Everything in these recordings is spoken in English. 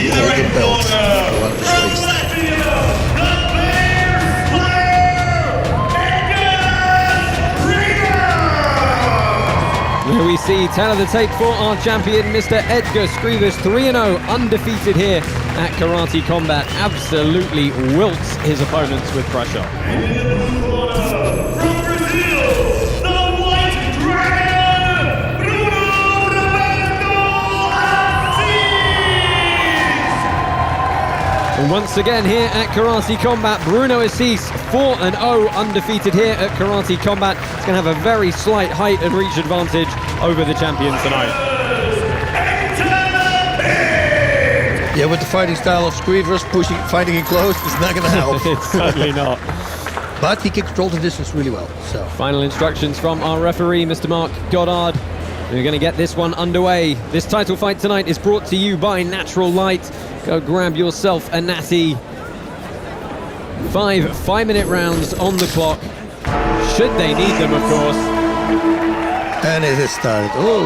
the belt around his waist. Here we see 10 of the tape for our champion, Mr. Edgar Skrivers, 3-0, undefeated here at Karate Combat. Absolutely wilts his opponents with pressure. And once again here at Karate Combat, Bruno Assis, 4-0, undefeated here at Karate Combat. He's going to have a very slight height and reach advantage over the champion tonight. Yeah, with the fighting style of Skrivers, fighting in close, it's not going to help. It's certainly not. But he can control the distance really well. So Final instructions from our referee, Mr. Mark Goddard. We're going to get this one underway. This title fight tonight is brought to you by Natural Light. Go grab yourself a natty. 5 5-minute rounds on the clock, should they need them, of course. and it has started. Oh,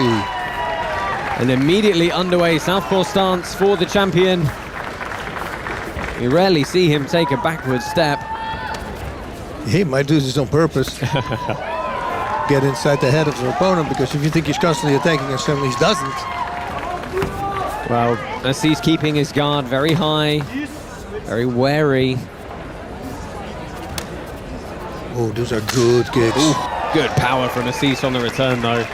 and immediately underway, southpaw stance for the champion. You rarely see him take a backward step. he might do this on purpose. Get inside the head of the opponent, because if you think he's constantly attacking and suddenly he doesn't. Well, as he's keeping his guard very high, very wary. Oh, those are good kicks. Ooh, good power from Assis on the return, though.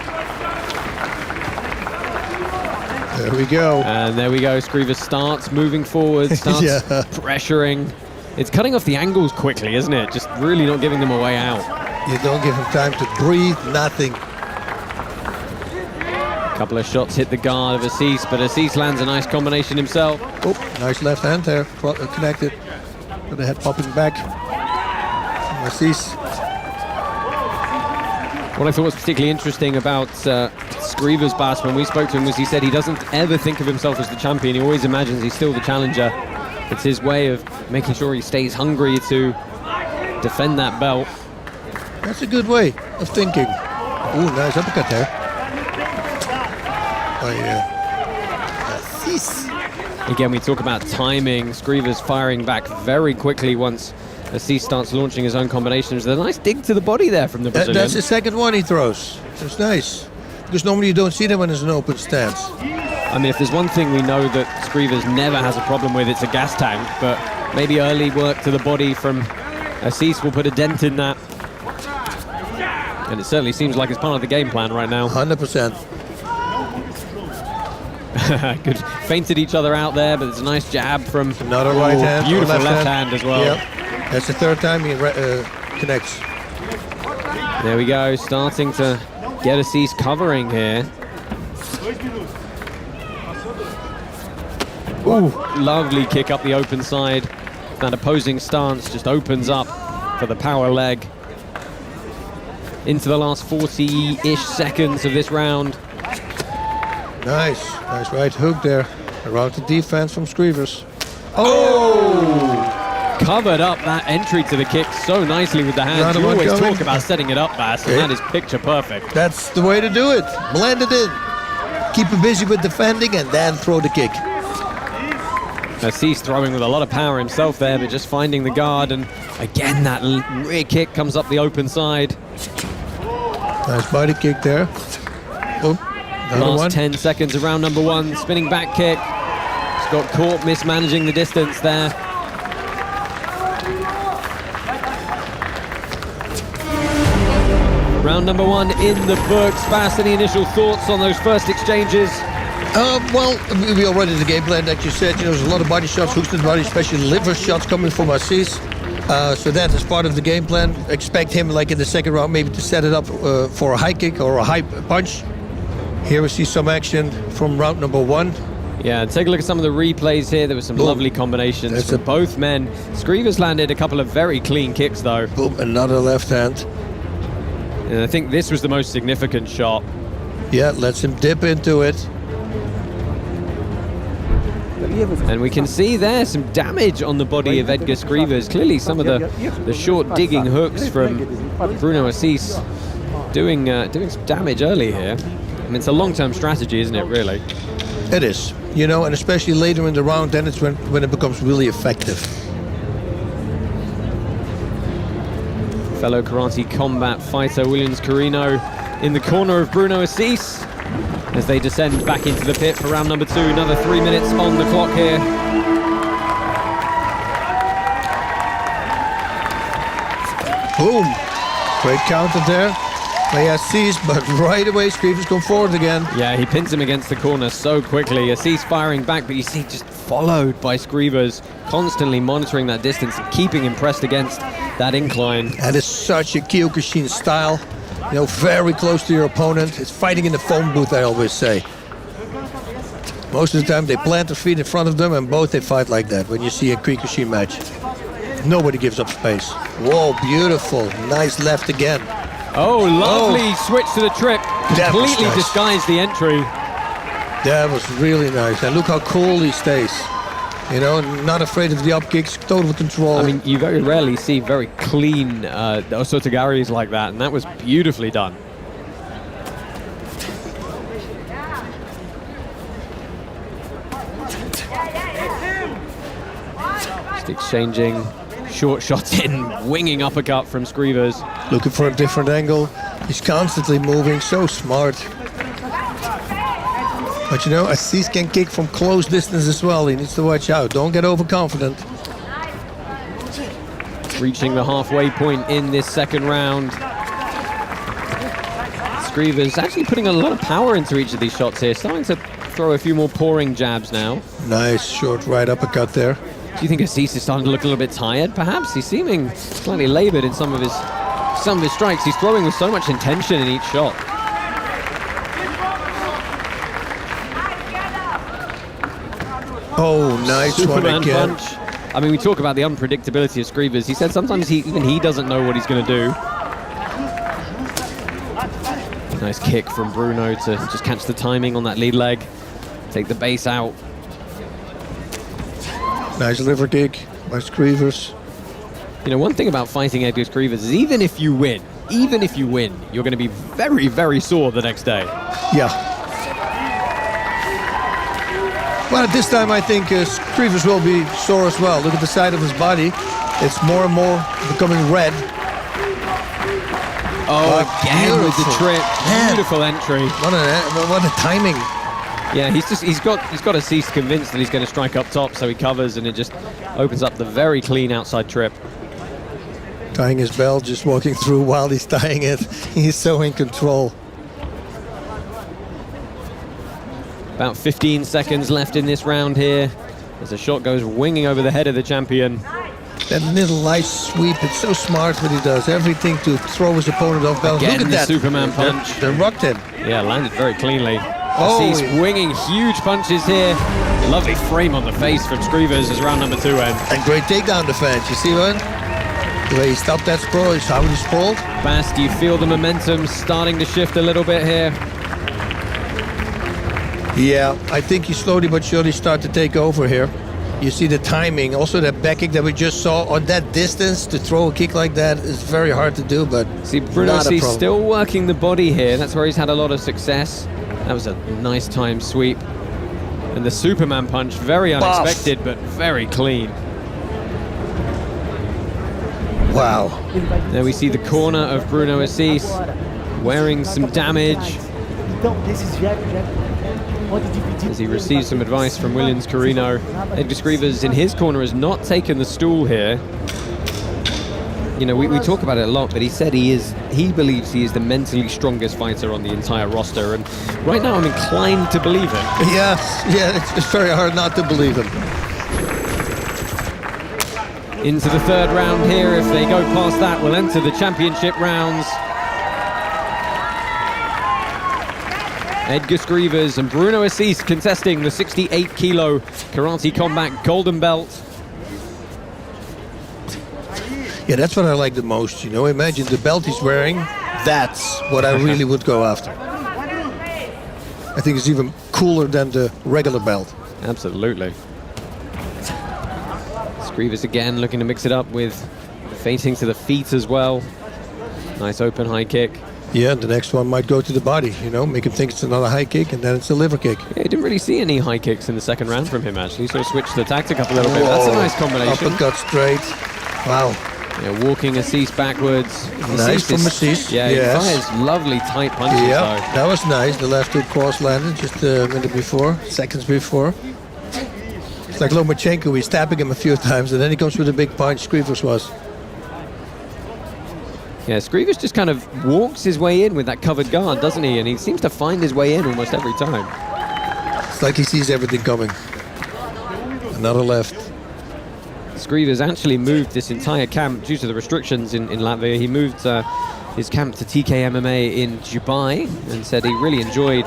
There we go. And there we go. Skrivers starts moving forward, starts Yeah. pressuring. It's cutting off the angles quickly, isn't it? Just really not giving them a way out. You don't give him time to breathe, nothing. A couple of shots hit the guard of Assis, but Assis lands a nice combination himself. Oh, nice left hand there, connected. With the head popping back. Assis. What I thought was particularly interesting about Skrivers' Bas when we spoke to him was he said he doesn't ever think of himself as the champion. He always imagines he's still the challenger. It's his way of making sure he stays hungry to defend that belt. That's a good way of thinking. Oh, nice uppercut there. Assis. Again, we talk about timing. Skrivers firing back very quickly once Assis starts launching his own combinations. There's a nice dig to the body there from the Brazilian. That's the second one he throws. That's nice. Because normally you don't see them when it's an open stance. I mean, if there's one thing we know that Skrivers never has a problem with, it's a gas tank. But maybe early work to the body from Assis will put a dent in that. And it certainly seems like it's part of the game plan right now. 100%. Good. Feinted each other out there, but it's a nice jab from Another right hand. Beautiful left hand as well. Yep. That's the third time he connects. There we go, starting to get Assis covering here. Ooh, lovely kick up the open side. That opposing stance just opens up for the power leg. Into the last 40-ish seconds of this round. Nice right hook there. Around the defense from Skrivers. Oh! Covered up that entry to the kick so nicely with the hands. Another You one always coming. talk about setting it up, Bas, and that is picture perfect. That's the way to do it. Blend it in. Keep him busy with defending and then throw the kick. Assis throwing with a lot of power himself there, but just finding the guard, and again that rear kick comes up the open side. Nice body kick there. Oh, another Last one. 10 seconds of round number one. Spinning back kick. He's got caught mismanaging the distance there. Round number one in the books. Bas, any initial thoughts on those first exchanges? Well, we already the game plan that you said. You know, there's a lot of body shots, hooks to the body, especially liver shots coming from Assis. So that is part of the game plan. Expect him, like in the second round, maybe to set it up for a high kick or a high punch. Here we see some action from round number one. Yeah, take a look at some of the replays here. There were some lovely combinations from both men. Skrivers landed a couple of very clean kicks, though. Boom, another left hand. And I think this was the most significant shot. Yeah, lets him dip into it. And we can see there some damage on the body of Edgar Skrivers. Clearly some of the short digging hooks from Bruno Assis doing some damage early here. I mean, it's a long-term strategy, isn't it, really? It is. you know, and especially later in the round, then it's when it becomes really effective. Fellow karate combat fighter Williams Carino in the corner of Bruno Assis as they descend back into the pit for round number 2. Another 3 minutes on the clock here. Boom! Great counter there by Assis, but right away Screevers come forward again. Yeah, he pins him against the corner so quickly. Assis firing back, but you see just followed by Screevers, constantly monitoring that distance and keeping him pressed against that incline. And it's such a Kyokushin style. You know, very close to your opponent. It's fighting in the phone booth, I always say. Most of the time they plant their feet in front of them and both they fight like that when you see a Kyokushin match. Nobody gives up space. Whoa, beautiful. Nice left again. Oh, lovely switch to the trip. Completely nice. disguised the entry. That was really nice. And look how cool he stays. You know, not afraid of the up kicks, total control. I mean, you very rarely see very clean Osotogaris like that, and that was beautifully done. Just exchanging short shots in, winging uppercut from Screevers. Looking for a different angle. He's constantly moving, so smart. But you know, Assis can kick from close distance as well. He needs to watch out. Don't get overconfident. Reaching the halfway point in this second round. Screevers actually putting a lot of power into each of these shots here. Starting to throw a few more pouring jabs now. Nice short right uppercut there. Do you think Assis is starting to look a little bit tired, perhaps? He's seeming slightly labored in some of his strikes. He's throwing with so much intention in each shot. Oh, nice Superman one again. punch. I mean, we talk about the unpredictability of Screevers. He said sometimes even he doesn't know what he's going to do. Nice kick from Bruno to just catch the timing on that lead leg. Take the base out. Nice liver kick by Screevers. You know, one thing about fighting Edgar Screevers is even if you win, you're going to be very, very sore the next day. Yeah. Well, at this time, I think Screevers will be sore as well. Look at the side of his body. It's more and more becoming red. Oh, again with the trip. Man. Beautiful entry. What a timing. Yeah, he's got Assis convinced that he's going to strike up top, so he covers, and it just opens up the very clean outside trip. Tying his belt, just walking through while he's tying it. He's so in control. About 15 seconds left in this round here, as the shot goes winging over the head of the champion. That little light sweep, it's so smart what he does. Everything to throw his opponent off balance. Again, Look at the that. Superman punch. They rocked him. Yeah, landed very cleanly. Oh, Assis winging huge punches here. Lovely frame on the face from Screevers as round number 2 ends. And great takedown defense. You see what? The way he stopped that sprawl, is how he sprawled. Bas, do you feel the momentum starting to shift a little bit here? Yeah, I think you slowly but surely start to take over here. You see the timing, also that back kick that we just saw on that distance. To throw a kick like that is very hard to do, but see, Bruno Assis still working the body here. That's where he's had a lot of success. That was a nice time sweep. And the Superman punch, very unexpected, but very clean. Wow. There we see the corner of Bruno Assis wearing some damage as he receives some advice from Williams Carino. Edgar Screevers in his corner has not taken the stool here. You know, we talk about it a lot, but he said he believes he is the mentally strongest fighter on the entire roster, and right now I'm inclined to believe him. Yeah, it's very hard not to believe him. Into the third round here. If they go past that, we'll enter the championship rounds. Edgar Screevers and Bruno Assis contesting the 68 kilo Karate Combat Golden Belt. Yeah, that's what I like the most. You know, imagine the belt he's wearing. That's what I really would go after. I think it's even cooler than the regular belt. Absolutely. Screevers again looking to mix it up with feinting to the feet as well. Nice open high kick. Yeah, the next one might go to the body, you know, make him think it's another high kick, and then it's a liver kick. Yeah, he didn't really see any high kicks in the second round from him, actually. Sort of switched the tactic up a little bit. That's a nice combination. Uppercut straight. Wow. Yeah, walking Assis backwards. Nice from Assis. Yeah, yes. he fires lovely tight punches. Yeah, though. that was nice. The left hook cross landed just a minute before, seconds before. It's like Lomachenko, he's tapping him a few times, and then he comes with a big punch. Skrivers was. Yeah, Skrivers just kind of walks his way in with that covered guard, doesn't he? And he seems to find his way in almost every time. It's like he sees everything coming. Another left. Skrivers actually moved this entire camp due to the restrictions in Latvia. He moved his camp to TK MMA in Dubai and said he really enjoyed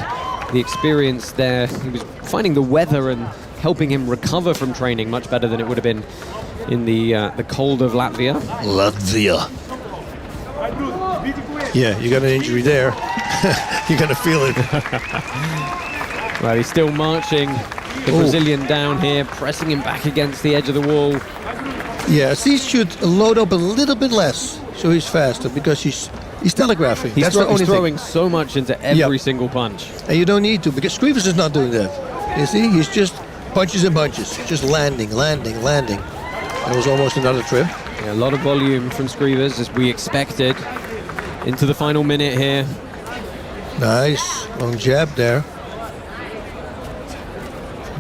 the experience there. He was finding the weather and helping him recover from training much better than it would have been in the cold of Latvia. Latvia. Yeah, you got an injury there. You're going to feel it. Well, he's still marching the Brazilian down here, pressing him back against the edge of the wall. Yeah, he should load up a little bit less so he's faster, because he's telegraphing. He's, That's the only throwing thing. so much into every single punch. And you don't need to, because Skrivers is not doing that. You see, he's just punches and bunches, just landing. That was almost another trip. Yeah, a lot of volume from Skrivers, as we expected. Into the final minute here. Nice, long jab there.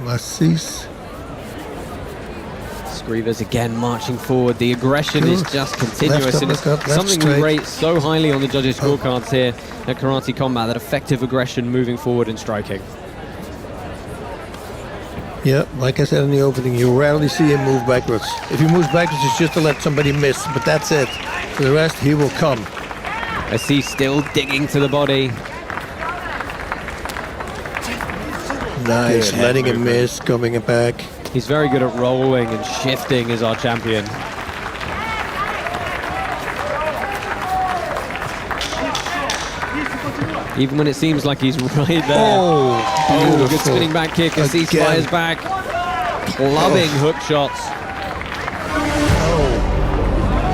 Assis. Skrivers again marching forward. The aggression is just continuous. Left And it's uppercut, left something we straight. rate so highly on the judges' scorecards here at Karate Combat, that effective aggression moving forward and striking. Yeah, like I said in the opening, you rarely see him move backwards. If he moves backwards, it's just to let somebody miss, but that's it. For the rest, he will come. Assis still digging to the body. Nice, Good letting head him movement. miss, coming back. He's very good at rolling and shifting as our champion. Even when it seems like he's right there. Oh, good beautiful. spinning back kick. Assis Again. fires back. Clubbing hook shots.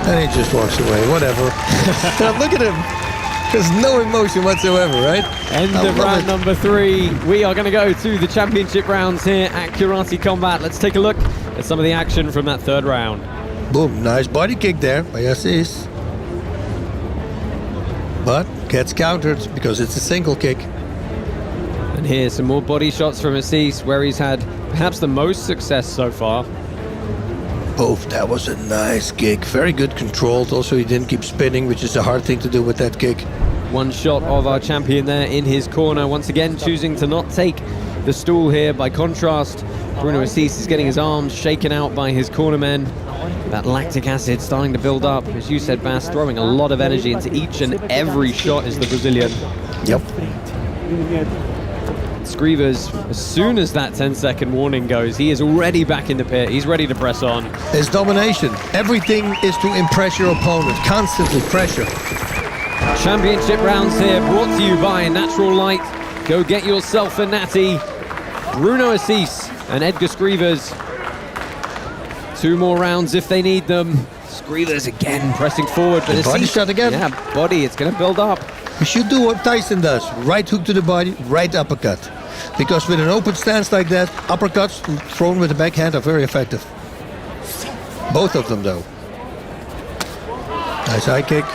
And he just walks away, whatever. Look at him. There's no emotion whatsoever, right? End I of love round it. number 3. We are going to go to the championship rounds here at Karate Combat. Let's take a look at some of the action from that third round. Boom, nice body kick there by Assis. But gets countered because it's a single kick. And here's some more body shots from Assis, where he's had perhaps the most success so far. Oh, that was a nice kick. Very good controlled. Also, he didn't keep spinning, which is a hard thing to do with that kick. One shot of our champion there in his corner, once again choosing to not take the stool here. By contrast, Bruno Assis is getting his arms shaken out by his cornermen. That lactic acid starting to build up. As you said, Bas, throwing a lot of energy into each and every shot is the Brazilian. Yep. Skrivers, as soon as that 10-second warning goes, he is already back in the pit. He's ready to press on. It's domination. Everything is to impress your opponent. Constantly pressure. Championship rounds here, brought to you by Natural Light. Go get yourself a natty. Bruno Assis and Edgar Skrivers. 2 more rounds if they need them. Skrivers again pressing forward, but Body shot again. Yeah, body. It's going to build up. You should do what Tyson does. Right hook to the body, right uppercut. Because with an open stance like that, uppercuts thrown with the backhand are very effective. Both of them, though. Nice high kick.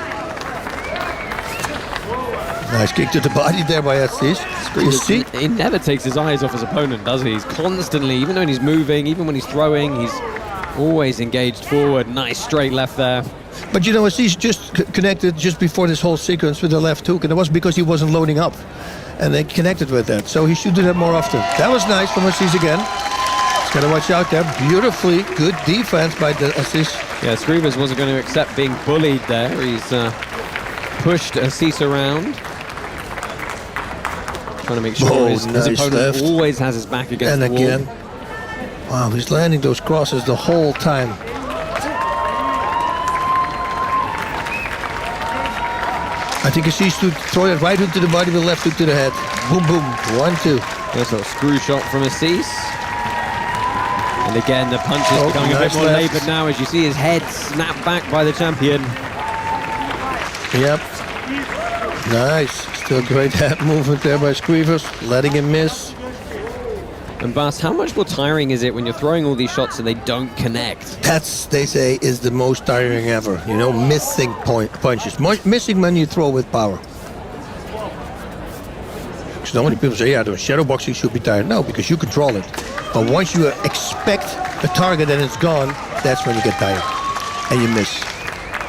Nice kick to the body there by Assis. You see? He never takes his eyes off his opponent, does he? He's constantly, even when he's moving, even when he's throwing, he's always engaged forward. Nice straight left there. But you know, Assis just connected just before this whole sequence with the left hook, and it was because he wasn't loading up. And they connected with that. So he should do that more often. That was nice from Assis again. He's got to watch out there. Beautifully good defense by the Assis. Yeah, Skrivers wasn't going to accept being bullied there. He's pushed Assis around. Trying to make sure his nice opponent left. always has his back against And the wall. again. Wow, he's landing those crosses the whole time. I think Assis should throw that right hook to the body with left hook to the head. Boom, boom. 1-2. There's a little screw shot from Assis. And again, the punch is becoming a bit nice more left. laboured now, as you see his head snapped back by the champion. Yep. Nice. Still great head movement there by Scrivers, letting him miss. And Bas, how much more tiring is it when you're throwing all these shots and they don't connect? That's, they say, is the most tiring ever. You know, missing punches. Missing when you throw with power. So many people say, yeah, the shadow boxing should be tired. No, because you control it. But once you expect a target and it's gone, that's when you get tired. And you miss.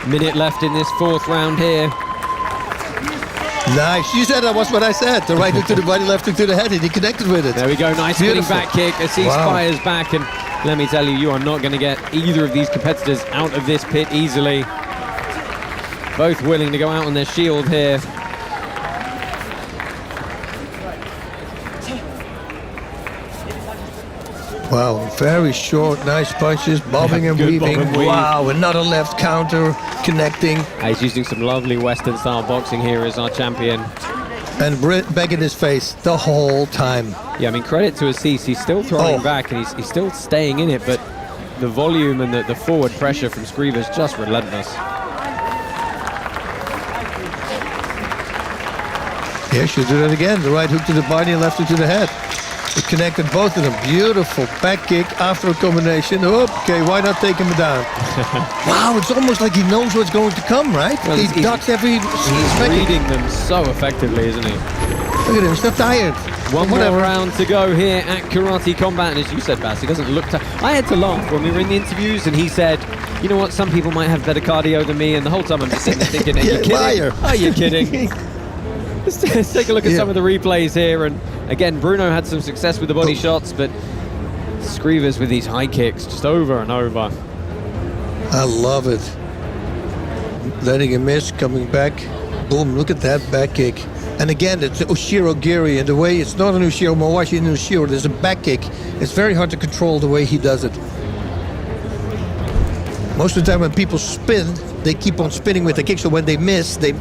Minute left in this 4th round here. Nice. You said that was what I said. The right hook to the body, left hook to the head, and he connected with it. There we go. Nice spinning Beautiful. back kick as he fires back. And let me tell you, you are not going to get either of these competitors out of this pit easily. Both willing to go out on their shield here. Wow, very short, nice punches, bobbing and Good bob weaving. and weave. Wow, another left counter, connecting. He's using some lovely Western-style boxing here as our champion. And back in his face the whole time. Yeah, I mean, credit to Assis. He's still throwing back and he's still staying in it, but the volume and the forward pressure from Scrivers just relentless. Yeah, should do that again. The right hook to the body and left hook to the head. It connected both of them. Beautiful back kick after a combination. Okay, why not take him down? Wow, it's almost like he knows what's going to come, right? Well, he ducks every... He's reading them so effectively, isn't he? Look at him, he's not tired. One more round to go here at Karate Combat, and as you said, Bas, he doesn't look tired. I had to laugh when we were in the interviews, and he said, you know what, some people might have better cardio than me, and the whole time I'm just sitting there thinking, are you kidding? Liar. Are you kidding? Let's take a look at some of the replays here, and again, Bruno had some success with the body shots, but Scrivers with these high kicks just over and over. I love it. Letting him miss, coming back. Boom, look at that back kick. And again, it's Oshiro Giri, and the way it's not an Oshiro Mawashi and Oshiro, there's a back kick. It's very hard to control the way he does it. Most of the time when people spin, they keep on spinning with the kick, so when they miss, they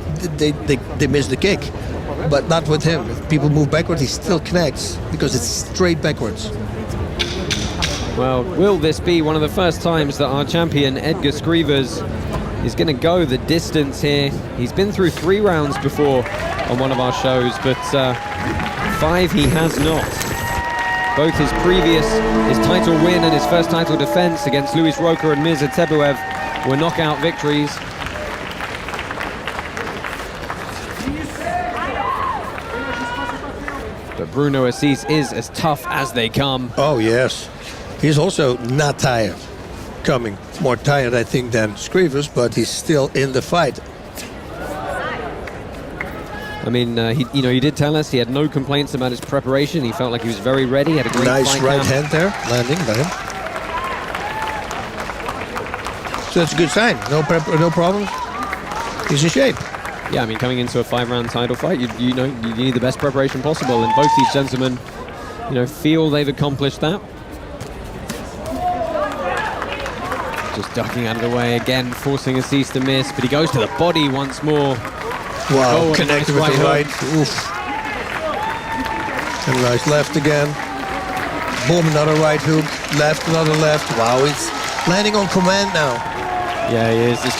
miss the kick. But not with him. If people move backwards, he still connects because it's straight backwards. Well, will this be one of the first times that our champion, Edgar Scrivers, is going to go the distance here? He's been through 3 rounds before on one of our shows, but 5 he has not. Both his title win and his first title defense against Luis Roca and Mirza Tebuev were knockout victories. But Bruno Assis is as tough as they come. Oh, yes. He's also not tired. Coming more tired, I think, than Scrivers, but he's still in the fight. I mean, he did tell us he had no complaints about his preparation. He felt like he was very ready. He had a great nice fight right camp. hand there, landing by him. So that's a good sign. No problems. He's in shape. Yeah, I mean, coming into a 5-round title fight, you need the best preparation possible, and both these gentlemen, feel they've accomplished that. Just ducking out of the way again, forcing Assis to miss, but he goes to the body once more. Wow, connected with the right. Oof. And nice left again. Boom, another right hook. Left, another left. Wow, he's landing on command now. Yeah, he is. It's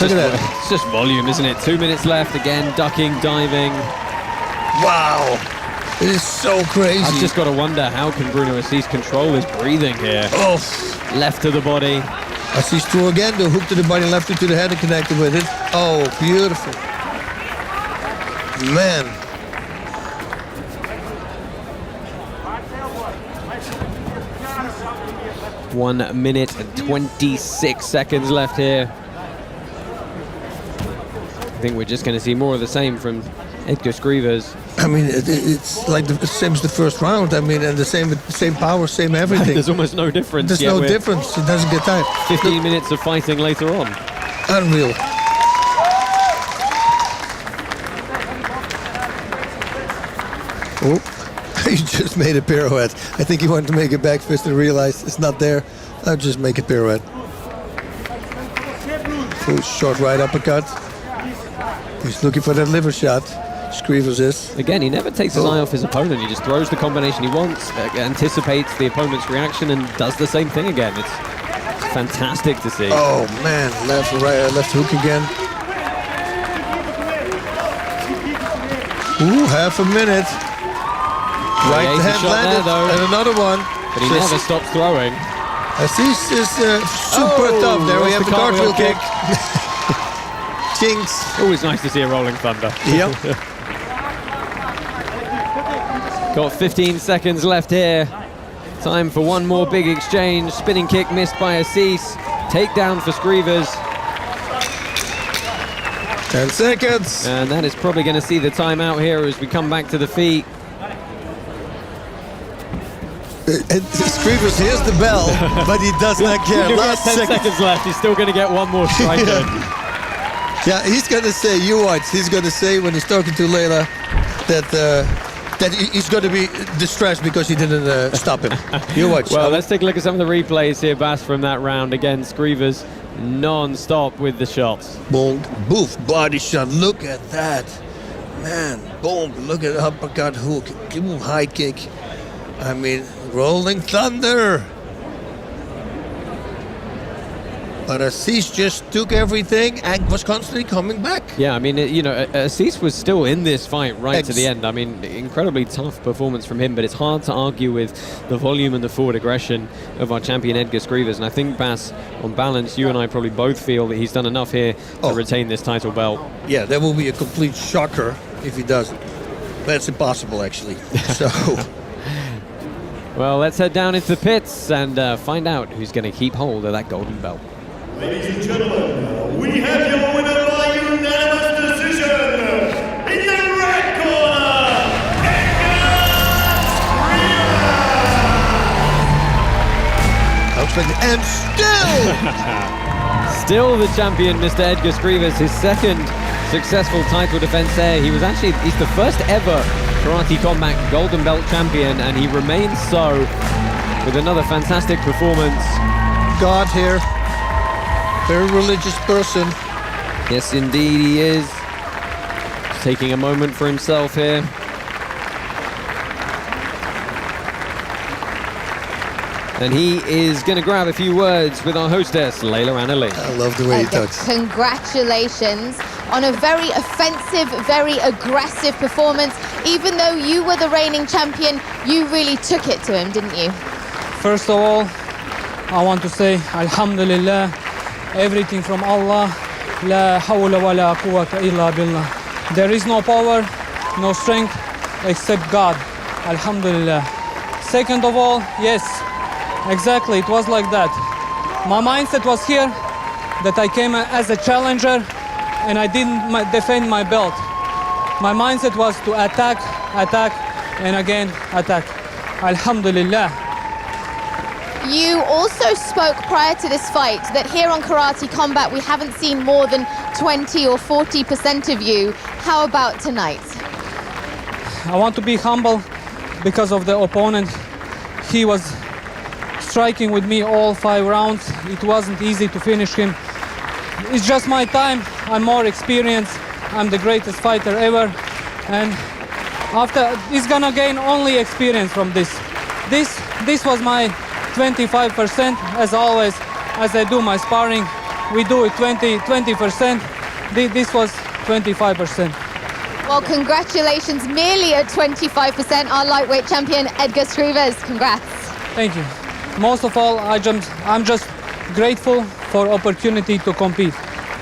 just volume, isn't it? 2 minutes left again, ducking, diving. Wow, it is so crazy. I've just got to wonder, how can Bruno Assis control his breathing here? Oh. Left to the body. Assis threw again, the hook to the body, left hook to the head and connected with it. Oh, beautiful. Man. One minute and 26 seconds left here. I think we're just going to see more of the same from Edgar Scrivers. I mean, it's like the same as the first round. I mean, and the same power, same everything. There's almost no difference. There's no difference. It doesn't get tired. 15 minutes of fighting later on. Unreal. Oh, he just made a pirouette. I think he wanted to make a back fist and realized it's not there. I'll just make a pirouette. Full short right uppercut. He's looking for that liver shot. Scrivers is. Again, he never takes his eye off his opponent. He just throws the combination he wants, anticipates the opponent's reaction, and does the same thing again. It's fantastic to see. Oh man, left hook again. Ooh, half a minute. Right he aims a hand shot landed, there, though. and another one. But he never stops throwing. Assis is super tough. There we have the cartwheel kick. Jinx. Always nice to see a rolling thunder. Yep. Got 15 seconds left here. Time for one more big exchange. Spinning kick missed by Assis. Takedown for Scrivers. 10 seconds. And that is probably going to see the timeout here as we come back to the feet. And Scrivers hears the bell, but he does not care. Last 10 seconds left. He's still going to get one more strike in. Yeah, he's going to say, you watch. He's going to say when he's talking to Layla that he's going to be distressed because he didn't stop him. You watch. Well, let's take a look at some of the replays here, Bas, from that round. Again, Scrivers non-stop with the shots. Boom, boof, body shot. Look at that. Man, boom, look at uppercut, hook. Give him high kick. I mean, rolling thunder. But Assis just took everything and was constantly coming back. Yeah, I mean, Assis was still in this fight right to the end. I mean, incredibly tough performance from him, but it's hard to argue with the volume and the forward aggression of our champion Edgar Scrivers. And I think, Bas, on balance, you and I probably both feel that he's done enough here to retain this title belt. Yeah, that will be a complete shocker if he doesn't. That's impossible, actually. So... Well, let's head down into the pits and find out who's going to keep hold of that golden belt. Ladies and gentlemen, we have your winner by unanimous decision. In the red corner, and still the champion, Mr. Edgar Scrivers, his second successful title defense there. He's the first ever Karate Combat Golden Belt champion, and he remains so with another fantastic performance. God here. Very religious person. Yes, indeed he is. Just taking a moment for himself here. And he is going to grab a few words with our hostess, Layla Annalise. I love the way he talks. Congratulations on a very offensive, very aggressive performance. Even though you were the reigning champion, you really took it to him, didn't you? First of all, I want to say Alhamdulillah, everything from Allah. La hawla wa la quwwata illa billah. There is no power, no strength except God. Alhamdulillah. Second of all, yes, exactly, it was like that. My mindset was here that I came as a challenger and I didn't defend my belt. My mindset was to attack, and again attack. Alhamdulillah. You also spoke prior to this fight that here on Karate Combat we haven't seen more than 20 or 40% of you. How about tonight? I want to be humble because of the opponent. He was striking with me all 5 rounds. It wasn't easy to finish him. It's just my time. I'm more experienced. I'm the greatest fighter ever. And after, he's gonna gain only experience from this. This was my 25%, as always, as I do my sparring. We do it 20%. This was 25%. Well, congratulations, merely at 25%, our lightweight champion, Edgar Scrivers. Congrats. Thank you. Most of all, I'm just grateful for opportunity to compete.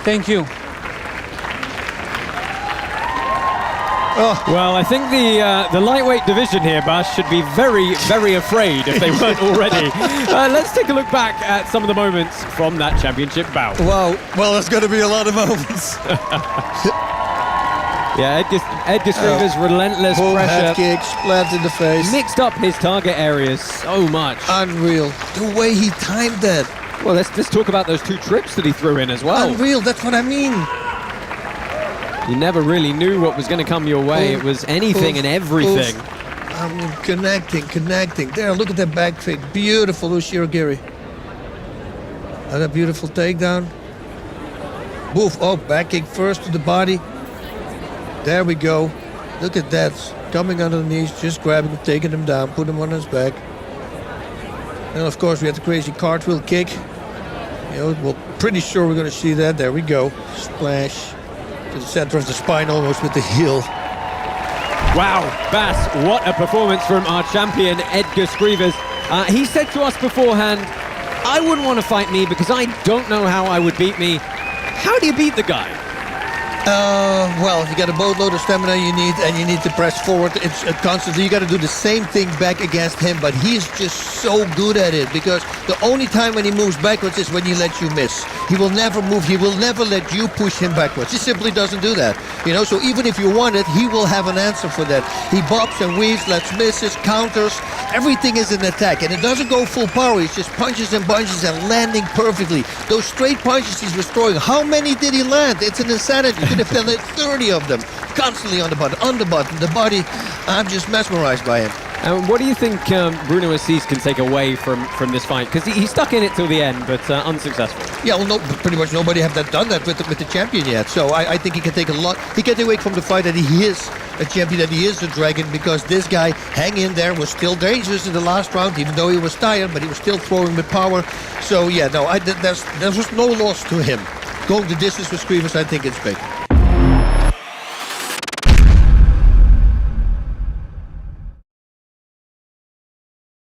Thank you. Well, I think the lightweight division here, Bas, should be very, very afraid if they weren't already. Let's take a look back at some of the moments from that championship bout. Wow, well, there's going to be a lot of moments. Yeah, Edgar Scrivers' relentless boom, pressure. Head kick, splat in the face. Mixed up his target areas so much. Unreal. The way he timed that. Well, let's talk about those 2 trips that he threw in as well. Unreal, that's what I mean. You never really knew what was going to come your way. It was anything and everything. I mean, connecting. There, look at that back fake. Beautiful Ushirogiri. And a beautiful takedown. Boof. Oh, back kick first to the body. There we go. Look at that. Coming under the knees, just grabbing him, taking him down, put him on his back. And of course, we had the crazy cartwheel kick. You know, we're pretty sure we're going to see that. There we go. Splash. To the center of the spine almost with the heel. Wow, Bas, what a performance from our champion, Edgar Skrivers. He said to us beforehand, I wouldn't want to fight me because I don't know how I would beat me. How do you beat the guy? Well, you got a boatload of stamina and you need to press forward. It's constantly, you got to do the same thing back against him, but he's just so good at it because the only time when he moves backwards is when he lets you miss. He will never move, he will never let you push him backwards. He simply doesn't do that, you know, so even if you want it, he will have an answer for that. He bobs and weaves, lets misses, counters, everything is an attack, and it doesn't go full power, it's just punches and bunches and landing perfectly. Those straight punches he's destroying, how many did he land? It's an insanity. You could have done 30 of them, constantly on the body. I'm just mesmerized by him. What do you think Bruno Assis can take away from this fight? Because he stuck in it till the end, but unsuccessful. Yeah, well, no, pretty much nobody have done that with the champion yet. So I think he can take a lot. He can take away from the fight that he is a champion, that he is a dragon, because this guy, hang in there, was still dangerous in the last round, even though he was tired, but he was still throwing with power. So yeah, no, there was no loss to him. Going the distance with Skrivers, I think it's big.